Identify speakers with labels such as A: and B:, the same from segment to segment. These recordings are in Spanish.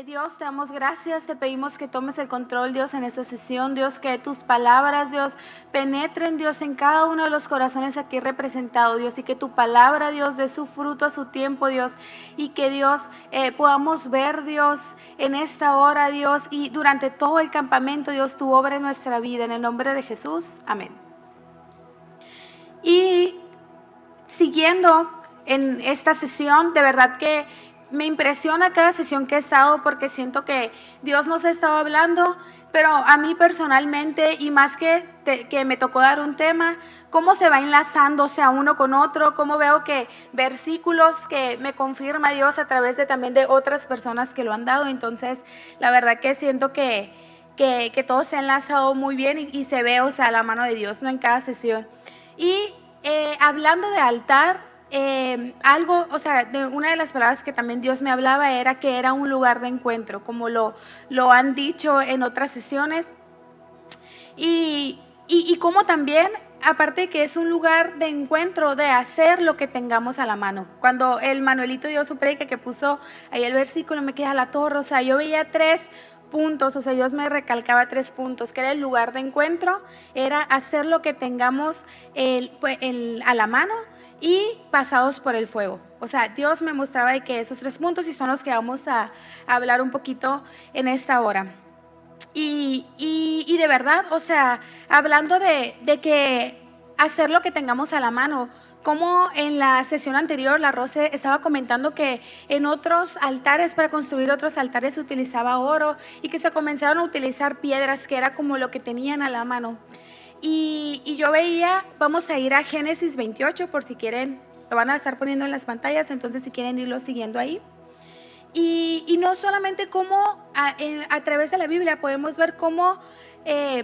A: Dios, te damos gracias, te pedimos que tomes el control, Dios, en esta sesión, Dios, que tus palabras, Dios, penetren, Dios, en cada uno de los corazones aquí representados, Dios, y que tu palabra, Dios, dé su fruto a su tiempo, Dios, y que, Dios, podamos ver, Dios, en esta hora, Dios, y durante todo el campamento, Dios, tu obra en nuestra vida, en el nombre de Jesús, amén. Y siguiendo en esta sesión, de verdad que me impresiona cada sesión que he estado porque siento que Dios nos ha estado hablando, pero a mí personalmente, y más que me tocó dar un tema, cómo se va enlazando, o sea, uno con otro, cómo veo que versículos que me confirma Dios a través de también de otras personas que lo han dado. Entonces, la verdad que siento que todo se ha enlazado muy bien y se ve, o sea, la mano de Dios, ¿no?, en cada sesión. Y hablando de altar, algo, o sea, una de las palabras que también Dios me hablaba era que era un lugar de encuentro, como lo han dicho en otras sesiones. Y como también, aparte de que es un lugar de encuentro, de hacer lo que tengamos a la mano. Cuando el Manuelito dio su predica que puso ahí el versículo, me queda la torre, o sea, yo veía 3 puntos, o sea, Dios me recalcaba 3 puntos, que era el lugar de encuentro, era hacer lo que tengamos a la mano y pasados por el fuego. O sea, Dios me mostraba de que esos 3 puntos y son los que vamos a hablar un poquito en esta hora. Y de verdad, o sea, hablando de que hacer lo que tengamos a la mano, como en la sesión anterior la Rose estaba comentando que en otros altares, para construir otros altares se utilizaba oro y que se comenzaron a utilizar piedras, que era como lo que tenían a la mano. Y yo veía, vamos a ir a Génesis 28 por si quieren, lo van a estar poniendo en las pantallas, entonces si quieren irlo siguiendo ahí. Y no solamente cómo a través de la Biblia podemos ver cómo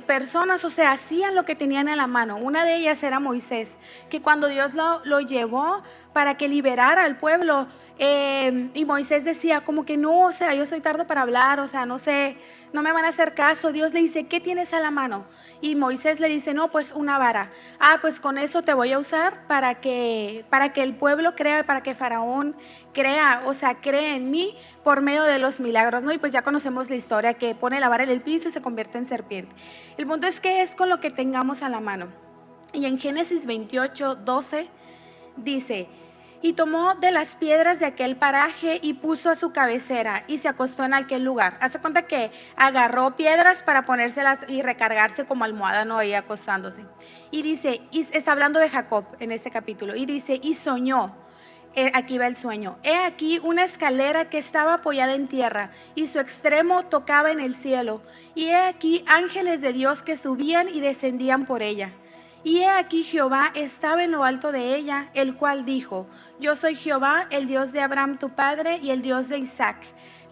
A: personas, o sea, hacían lo que tenían en la mano. Una de ellas era Moisés, que cuando Dios lo llevó para que liberara al pueblo, y Moisés decía como que no, o sea, yo soy tardo para hablar, o sea, no sé, no me van a hacer caso. Dios le dice, ¿qué tienes a la mano? Y Moisés le dice, no, pues una vara. Pues con eso te voy a usar para que el pueblo crea, para que Faraón crea, o sea, cree en mí por medio de los milagros, ¿no? Y pues ya conocemos la historia, que pone la vara en el piso y se convierte en serpiente. El punto es que es con lo que tengamos a la mano. Y en Génesis 28, 12 dice, y tomó de las piedras de aquel paraje y puso a su cabecera y se acostó en aquel lugar. Hace cuenta que agarró piedras para ponérselas y recargarse como almohada, no, ahí acostándose. Y dice, y está hablando de Jacob en este capítulo, y dice, y soñó. Aquí va el sueño. He aquí una escalera que estaba apoyada en tierra y su extremo tocaba en el cielo. Y he aquí ángeles de Dios que subían y descendían por ella. Y he aquí Jehová estaba en lo alto de ella, el cual dijo, yo soy Jehová, el Dios de Abraham tu padre y el Dios de Isaac.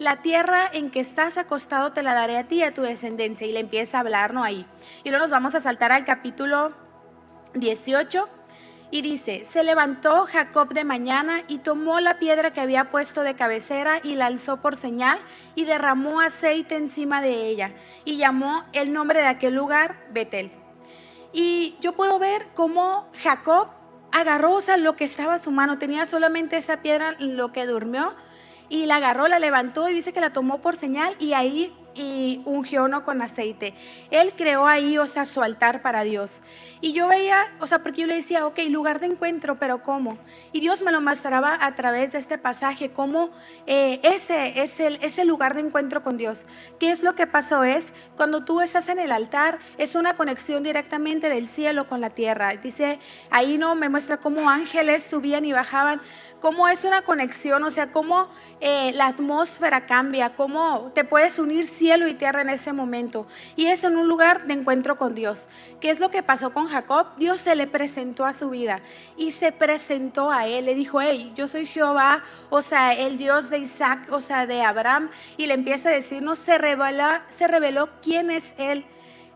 A: La tierra en que estás acostado te la daré a ti y a tu descendencia. Y le empieza a hablar, ¿no? Ahí. Y luego nos vamos a saltar al capítulo 18. Y dice, se levantó Jacob de mañana y tomó la piedra que había puesto de cabecera y la alzó por señal y derramó aceite encima de ella y llamó el nombre de aquel lugar Betel. Y yo puedo ver cómo Jacob agarró, o sea, lo que estaba a su mano, tenía solamente esa piedra en lo que durmió, y la agarró, la levantó y dice que la tomó por señal y ahí y ungió, ¿no?, con aceite. Él creó ahí, o sea, su altar para Dios. Y yo veía, o sea, porque yo le decía, ok, lugar de encuentro, pero ¿cómo? Y Dios me lo mostraba a través de este pasaje, cómo ese es ese lugar de encuentro con Dios. ¿Qué es lo que pasó? Es cuando tú estás en el altar, es una conexión directamente del cielo con la tierra. Dice, ahí no me muestra cómo ángeles subían y bajaban, cómo es una conexión, o sea, cómo la atmósfera cambia, cómo te puedes unir cielo y tierra en ese momento. Y es en un lugar de encuentro con Dios. ¿Qué es lo que pasó con Jacob? Dios se le presentó a su vida y se presentó a él. Le dijo, hey, yo soy Jehová, o sea, el Dios de Isaac, o sea, de Abraham. Y le empieza a decir, no, se reveló quién es él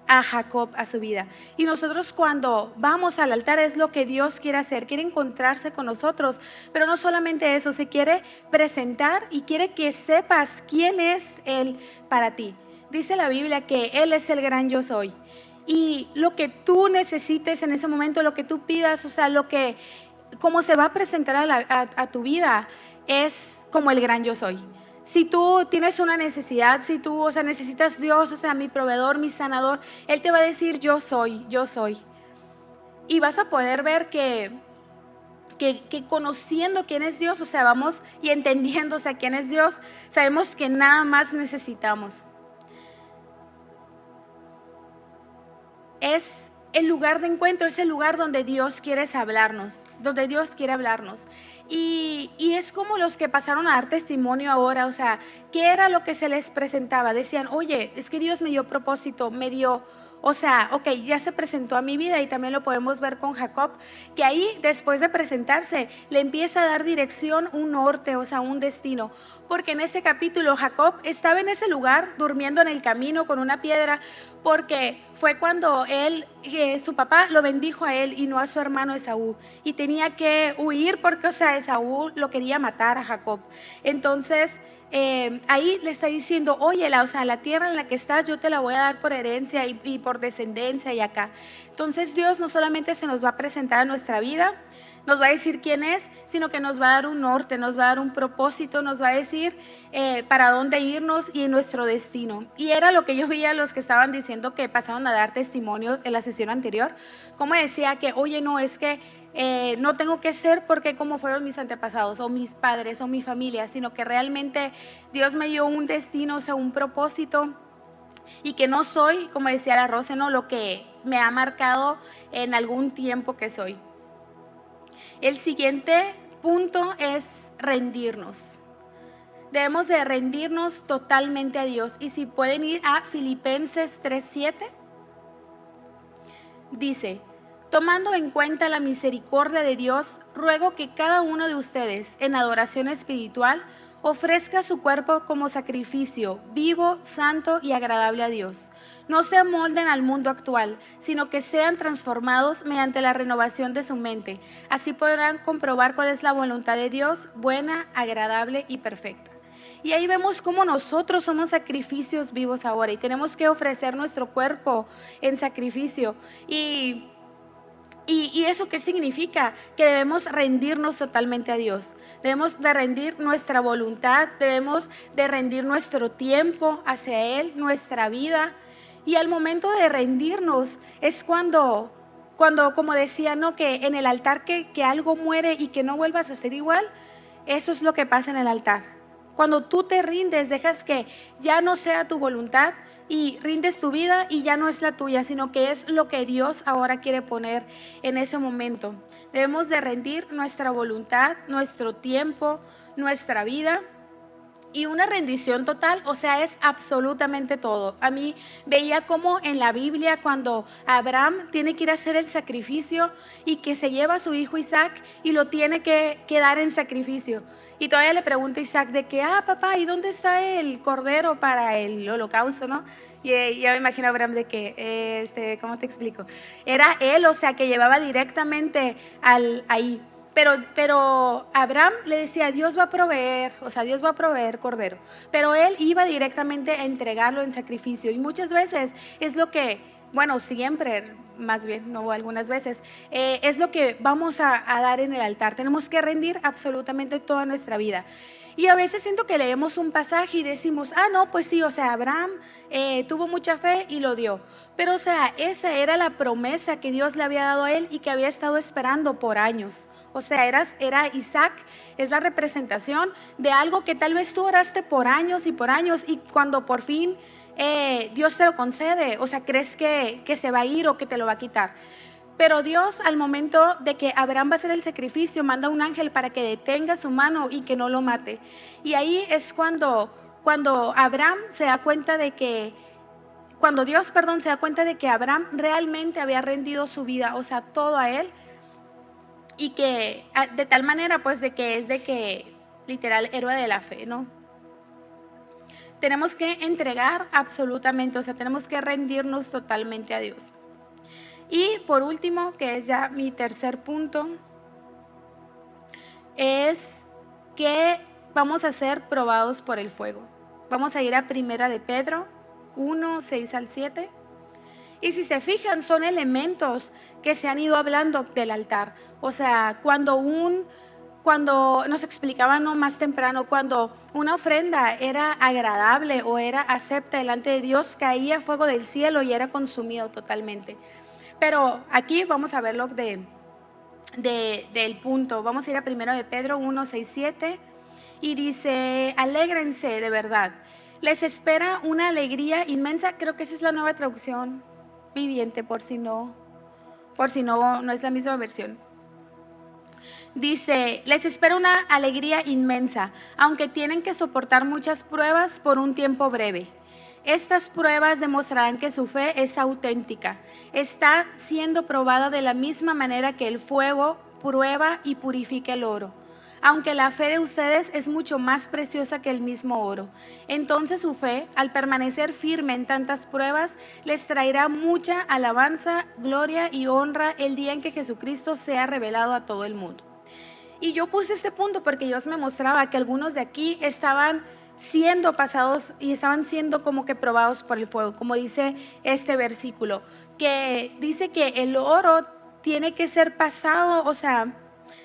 A: a Jacob, a su vida. Y nosotros cuando vamos al altar es lo que Dios quiere hacer, quiere encontrarse con nosotros, pero no solamente eso, se quiere presentar y quiere que sepas quién es Él para ti. Dice la Biblia que Él es el gran yo soy, y lo que tú necesites en ese momento, lo que tú pidas, o sea, cómo se va a presentar a tu vida es como el gran yo soy. Si tú tienes una necesidad, si tú, o sea, necesitas Dios, o sea, mi proveedor, mi sanador, Él te va a decir, yo soy, yo soy. Y vas a poder ver que conociendo quién es Dios, o sea, vamos y entendiendo, o sea, quién es Dios, sabemos que nada más necesitamos. Es el lugar de encuentro, es el lugar donde Dios quiere hablarnos, donde Dios quiere hablarnos. Y es como los que pasaron a dar testimonio ahora, o sea, ¿qué era lo que se les presentaba? Decían, oye, es que Dios me dio propósito, me dio, o sea, ok, ya se presentó a mi vida, y también lo podemos ver con Jacob, que ahí después de presentarse le empieza a dar dirección, un norte, o sea, un destino, porque en ese capítulo Jacob estaba en ese lugar durmiendo en el camino con una piedra, porque fue cuando su papá lo bendijo a él y no a su hermano Esaú, y tenía que huir porque, o sea, Esaú lo quería matar a Jacob. Entonces ahí le está diciendo, oye, o sea, la tierra en la que estás yo te la voy a dar por herencia y por descendencia y acá. Entonces Dios no solamente se nos va a presentar a nuestra vida, nos va a decir quién es, sino que nos va a dar un norte, nos va a dar un propósito, nos va a decir para dónde irnos y nuestro destino. Y era lo que yo veía a los que estaban diciendo que pasaron a dar testimonios en la sesión anterior, como decía que, oye, no, es que no tengo que ser porque como fueron mis antepasados o mis padres o mi familia, sino que realmente Dios me dio un destino, o sea, un propósito, y que no soy, como decía la Rosa, no lo que me ha marcado en algún tiempo que soy. El siguiente punto es rendirnos. Debemos de rendirnos totalmente a Dios. Y si pueden ir a Filipenses 3:7, dice, tomando en cuenta la misericordia de Dios, ruego que cada uno de ustedes en adoración espiritual ofrezca su cuerpo como sacrificio vivo, santo y agradable a Dios. No se amolden al mundo actual, sino que sean transformados mediante la renovación de su mente. Así podrán comprobar cuál es la voluntad de Dios, buena, agradable y perfecta. Y ahí vemos cómo nosotros somos sacrificios vivos ahora y tenemos que ofrecer nuestro cuerpo en sacrificio. ¿Y eso qué significa? Que debemos rendirnos totalmente a Dios. Debemos de rendir nuestra voluntad, debemos de rendir nuestro tiempo hacia Él, nuestra vida. Y al momento de rendirnos es cuando como decía, ¿no? Que en el altar que algo muere y que no vuelvas a ser igual, eso es lo que pasa en el altar. Cuando tú te rindes, dejas que ya no sea tu voluntad y rindes tu vida y ya no es la tuya, sino que es lo que Dios ahora quiere poner en ese momento. Debemos de rendir nuestra voluntad, nuestro tiempo, nuestra vida. Y una rendición total, o sea, es absolutamente todo. A mí veía como en la Biblia cuando Abraham tiene que ir a hacer el sacrificio y que se lleva a su hijo Isaac y lo tiene que dar en sacrificio. Y todavía le pregunta a Isaac de que, papá, ¿y dónde está el cordero para el holocausto, no? Y ya me imagino a Abraham de que, ¿cómo te explico? Era él, o sea, que llevaba directamente ahí. Pero Abraham le decía, Dios va a proveer, o sea, Dios va a proveer cordero. Pero él iba directamente a entregarlo en sacrificio. Y muchas veces es lo que, bueno, siempre, más bien, no algunas veces, es lo que vamos a dar en el altar. Tenemos que rendir absolutamente toda nuestra vida. Y a veces siento que leemos un pasaje y decimos, no, pues sí, o sea, Abraham tuvo mucha fe y lo dio. Pero, o sea, esa era la promesa que Dios le había dado a él y que había estado esperando por años. O sea, era Isaac, es la representación de algo que tal vez tú oraste por años y cuando por fin Dios te lo concede, o sea, crees que se va a ir o que te lo va a quitar. Pero Dios, al momento de que Abraham va a hacer el sacrificio, manda un ángel para que detenga su mano y que no lo mate. Y ahí es cuando Abraham se da cuenta de que, cuando Dios, se da cuenta de que Abraham realmente había rendido su vida, o sea, todo a él. Y que de tal manera, pues, de que literal héroe de la fe, ¿no? Tenemos que entregar absolutamente, o sea, tenemos que rendirnos totalmente a Dios. Y por último, que es ya mi tercer punto, es que vamos a ser probados por el fuego. Vamos a ir a 1 de Pedro 1, 6 al 7. Y si se fijan, son elementos que se han ido hablando del altar. O sea, cuando cuando nos explicaban, ¿no?, más temprano, cuando una ofrenda era agradable o era acepta delante de Dios, caía fuego del cielo y era consumido totalmente. Pero aquí vamos a verlo del punto. Vamos a ir a 1 de Pedro 1, 6, 7 y dice: alégrense de verdad. Les espera una alegría inmensa. Creo que esa es la nueva traducción viviente, por si no es la misma versión. Dice: les espera una alegría inmensa, aunque tienen que soportar muchas pruebas por un tiempo breve. Estas pruebas demostrarán que su fe es auténtica. Está siendo probada de la misma manera que el fuego prueba y purifica el oro. Aunque la fe de ustedes es mucho más preciosa que el mismo oro. Entonces su fe, al permanecer firme en tantas pruebas, les traerá mucha alabanza, gloria y honra el día en que Jesucristo sea revelado a todo el mundo. Y yo puse este punto porque Dios me mostraba que algunos de aquí estaban siendo pasados y estaban siendo como que probados por el fuego, como dice este versículo, que dice que el oro tiene que ser pasado, o sea,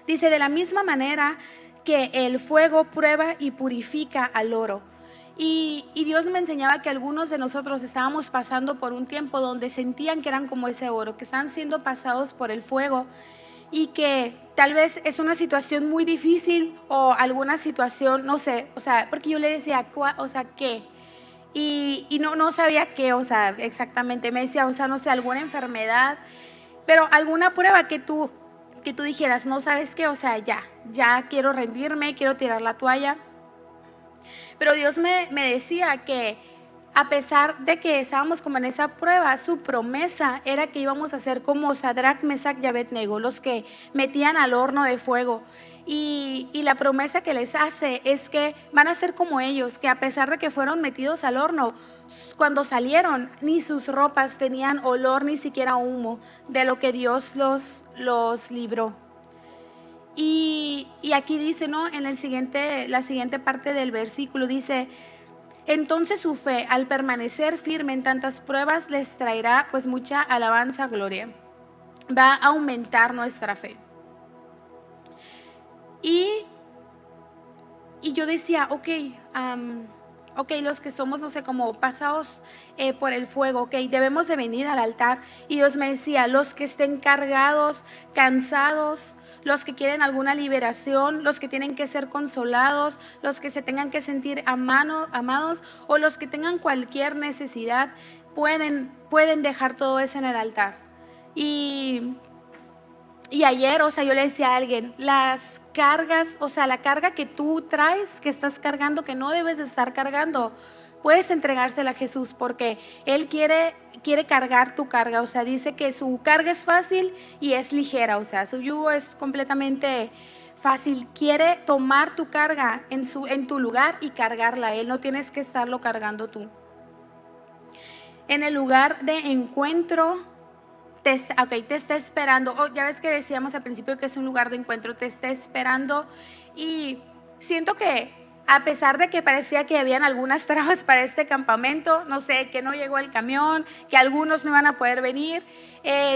A: dice de la misma manera que el fuego prueba y purifica al oro. Y Dios me enseñaba que algunos de nosotros estábamos pasando por un tiempo donde sentían que eran como ese oro, que están siendo pasados por el fuego y que tal vez es una situación muy difícil o alguna situación, no sé, o sea, porque yo le decía, o sea, ¿qué? Y no sabía qué, o sea, exactamente, me decía, o sea, no sé, alguna enfermedad, pero alguna prueba que tú dijeras, no sabes qué, o sea, ya quiero rendirme, quiero tirar la toalla. Pero Dios me decía que a pesar de que estábamos como en esa prueba, su promesa era que íbamos a ser como Sadrach, Mesach y Abednego, los que metían al horno de fuego. Y la promesa que les hace es que van a ser como ellos, que a pesar de que fueron metidos al horno, cuando salieron ni sus ropas tenían olor, ni siquiera humo, de lo que Dios los libró. Y aquí dice, ¿no?, en la siguiente parte del versículo dice: entonces su fe, al permanecer firme en tantas pruebas, les traerá pues mucha alabanza, gloria. Va a aumentar nuestra fe. Y yo decía, ok, los que somos, no sé, como pasados por el fuego, ok, debemos de venir al altar. Y Dios me decía, los que estén cargados, cansados, los que quieren alguna liberación, los que tienen que ser consolados, los que se tengan que sentir amados o los que tengan cualquier necesidad, pueden dejar todo eso en el altar. Y ayer, o sea, yo le decía a alguien, las cargas, o sea, la carga que tú traes, que estás cargando, que no debes de estar cargando, puedes entregársela a Jesús porque Él quiere cargar tu carga. O sea, dice que su carga es fácil y es ligera, o sea, su yugo es completamente fácil. Quiere tomar tu carga en tu lugar y cargarla. Él no tienes que estarlo cargando tú. En el lugar de encuentro, te está esperando. Ya ves que decíamos al principio que es un lugar de encuentro, te está esperando. Y siento que a pesar de que parecía que habían algunas trabas para este campamento, no sé, que no llegó el camión, que algunos no iban a poder venir,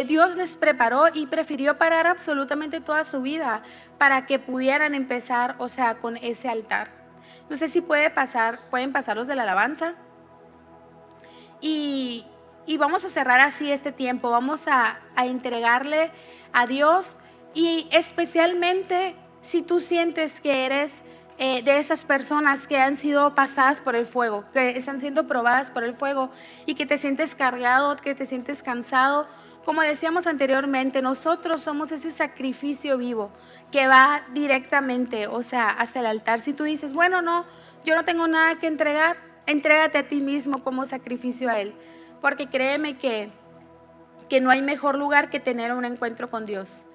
A: Dios les preparó y prefirió parar absolutamente toda su vida para que pudieran empezar, o sea, con ese altar. No sé si pueden pasar los de la alabanza. Y vamos a cerrar así este tiempo, vamos a entregarle a Dios. Y especialmente si tú sientes que eres de esas personas que han sido pasadas por el fuego, que están siendo probadas por el fuego y que te sientes cargado, que te sientes cansado. Como decíamos anteriormente, nosotros somos ese sacrificio vivo que va directamente, o sea, hacia el altar. Si tú dices, bueno, no, yo no tengo nada que entregar, entrégate a ti mismo como sacrificio a Él, porque créeme que no hay mejor lugar que tener un encuentro con Dios.